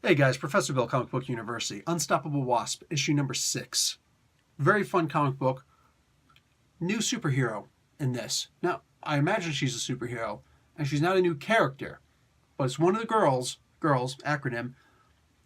Hey guys, Professor Bill, Comic Book University. Unstoppable Wasp, issue number 6. Very fun comic book. New superhero in this. Now, I imagine she's a superhero, and she's not a new character, but it's one of the girls, acronym,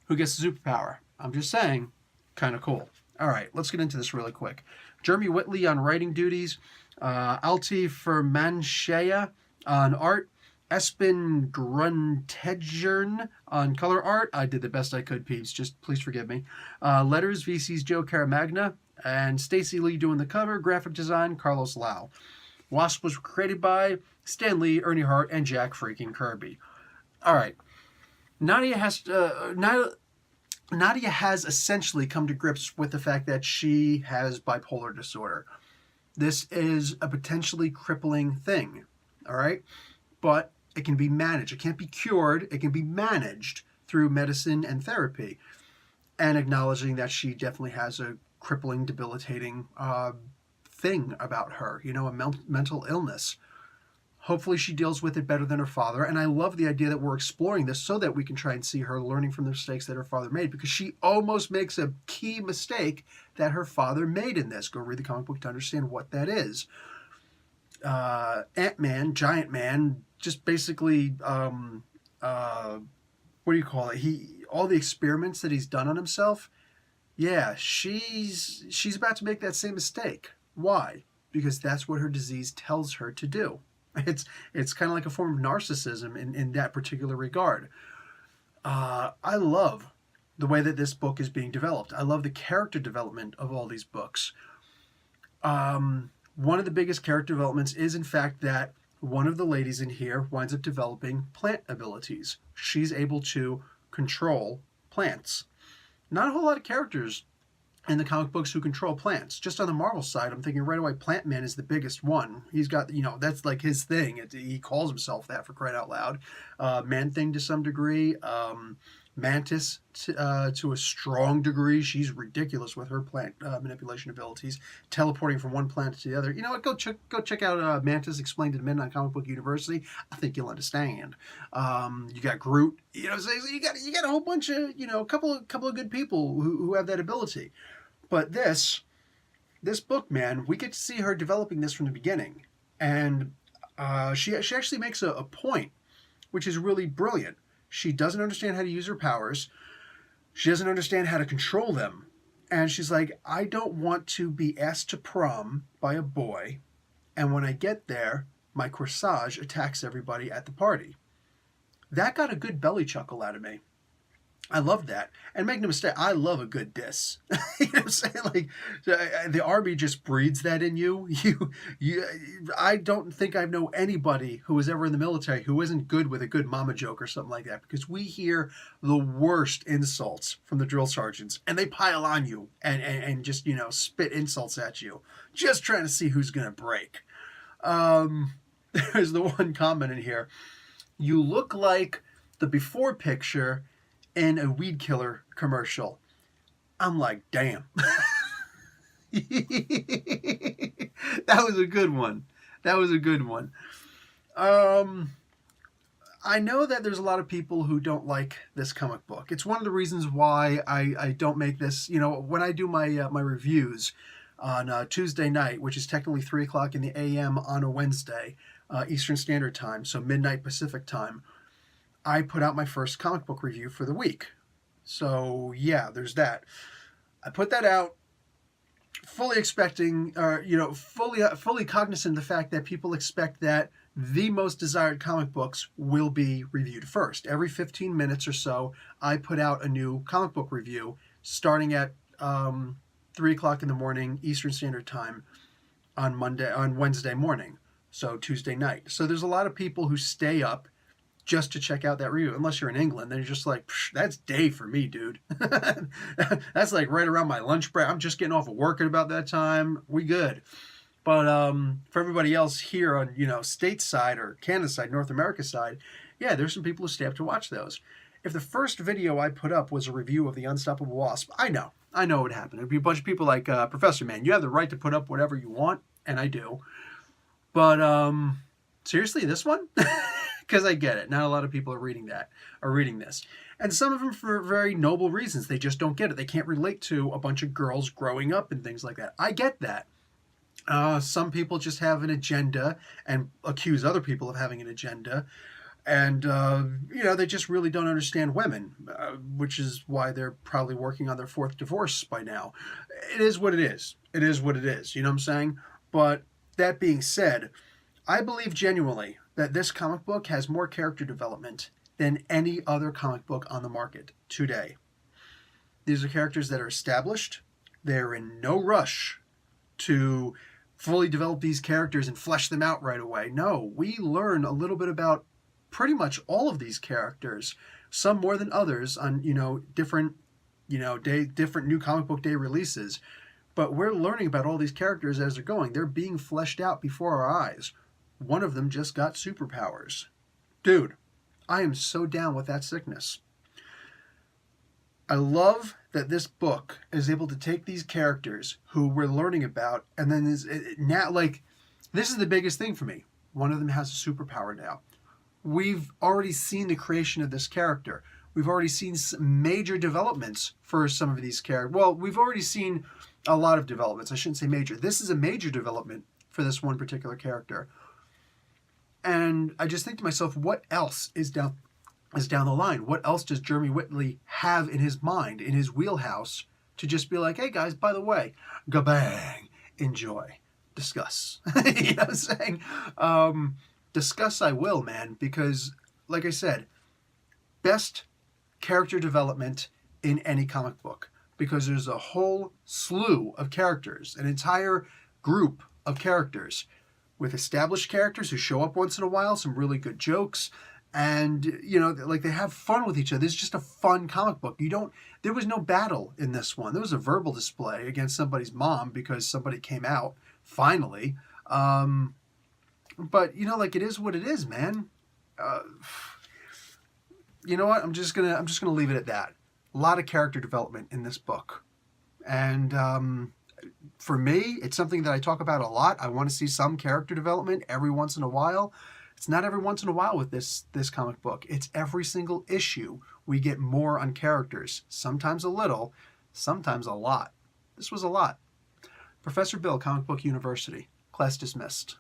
who gets the superpower. I'm just saying, kind of cool. All right, let's get into this really quick. Jeremy Whitley on writing duties, Alti Fermanshaya on art, Espen Gruntejern on color art. I did the best I could, peeps. Just please forgive me. Letters, VC's Joe Caramagna, and Stacey Lee doing the cover. Graphic design, Carlos Lau. Wasp was created by Stan Lee, Ernie Hart, and Jack freaking Kirby. All right. Nadia has essentially come to grips with the fact that she has bipolar disorder. This is a potentially crippling thing, all right? But it can be managed. It can't be cured. It can be managed through medicine and therapy. And acknowledging that she definitely has a crippling, debilitating thing about her, you know, a mental illness. Hopefully she deals with it better than her father. And I love the idea that we're exploring this so that we can try and see her learning from the mistakes that her father made, because she almost makes a key mistake that her father made in this. Go read the comic book to understand what that is. Ant-Man, Giant Man, just basically, what do you call it? All the experiments that he's done on himself. Yeah, she's about to make that same mistake. Why? Because that's what her disease tells her to do. It's kind of like a form of narcissism in that particular regard. I love the way that this book is being developed. I love the character development of all these books. One of the biggest character developments is, in fact, that one of the ladies in here winds up developing plant abilities. She's able to control plants. Not a whole lot of characters in the comic books who control plants. Just on the Marvel side, I'm thinking right away Plant Man is the biggest one. He's got, you know, that's like his thing. He calls himself that, for crying out loud. Man-Thing to some degree. Mantis to a strong degree. She's ridiculous with her plant manipulation abilities, teleporting from one planet to the other. You know what? Go check out Mantis Explained in a Minute on Comic Book University. I think you'll understand. You got Groot. You know, so you got a whole bunch of, you know, a couple of good people who have that ability. But this book, man, we get to see her developing this from the beginning, and she actually makes a point, which is really brilliant. She doesn't understand how to use her powers. She doesn't understand how to control them. And she's like, I don't want to be asked to prom by a boy, and when I get there, my corsage attacks everybody at the party. That got a good belly chuckle out of me. I love that. And make no mistake, I love a good diss. You know what I'm saying? Like, the Army just breeds that in you. I don't think I know anybody who was ever in the military who isn't good with a good mama joke or something like that, because we hear the worst insults from the drill sergeants, and they pile on you and just, you know, spit insults at you, just trying to see who's going to break. There's the one comment in here. You look like the before picture in a weed killer commercial. I'm like, damn. That was a good one. That was a good one. I know that there's a lot of people who don't like this comic book. It's one of the reasons why I don't make this, you know, when I do my my reviews on Tuesday night, which is technically 3 o'clock in the a.m. on a Wednesday, Eastern Standard Time, so midnight Pacific Time, I put out my first comic book review for the week. So yeah, there's that. I put that out fully expecting, you know, fully cognizant of the fact that people expect that the most desired comic books will be reviewed first. Every 15 minutes or so, I put out a new comic book review starting at 3 o'clock in the morning Eastern Standard Time on Wednesday morning, so Tuesday night. So there's a lot of people who stay up just to check out that review. Unless you're in England, then you're just like, that's day for me, dude. That's like right around my lunch break. I'm just getting off of work at about that time. We good. But for everybody else here on, you know, stateside or Canada side, North America side, yeah, there's some people who stay up to watch those. If the first video I put up was a review of the Unstoppable Wasp, I know what would happen. There'd be a bunch of people like, Professor Man, you have the right to put up whatever you want, and I do. But seriously, this one? because I get it. Not a lot of people are reading this. And some of them for very noble reasons. They just don't get it. They can't relate to a bunch of girls growing up and things like that. I get that. Some people just have an agenda and accuse other people of having an agenda. And, they just really don't understand women, which is why they're probably working on their fourth divorce by now. It is what it is. It is what it is. You know what I'm saying? But that being said, I believe genuinely that this comic book has more character development than any other comic book on the market today. These are characters that are established. They're in no rush to fully develop these characters and flesh them out right away. No, we learn a little bit about pretty much all of these characters, some more than others on, different, different new comic book day releases. But we're learning about all these characters as they're going. They're being fleshed out before our eyes. One of them just got superpowers. Dude, I am so down with that sickness. I love that this book is able to take these characters who we're learning about, and then this is the biggest thing for me. One of them has a superpower now. We've already seen the creation of this character. We've already seen some major developments for some of these characters. Well, we've already seen a lot of developments. I shouldn't say major. This is a major development for this one particular character. And I just think to myself, what else is down the line? What else does Jeremy Whitley have in his mind, in his wheelhouse, to just be like, hey guys, by the way, gabang, enjoy, discuss. You know what I'm saying? Discuss I will, man, because, like I said, best character development in any comic book, because there's a whole slew of characters, an entire group of characters with established characters who show up once in a while, some really good jokes, and, they have fun with each other. This is just a fun comic book. There was no battle in this one. There was a verbal display against somebody's mom because somebody came out, finally. But, it is what it is, man. You know what? I'm just gonna leave it at that. A lot of character development in this book. And for me, it's something that I talk about a lot. I want to see some character development every once in a while. It's not every once in a while with this comic book. It's every single issue we get more on characters. Sometimes a little, sometimes a lot. This was a lot. Professor Bill, Comic Book University. Class dismissed.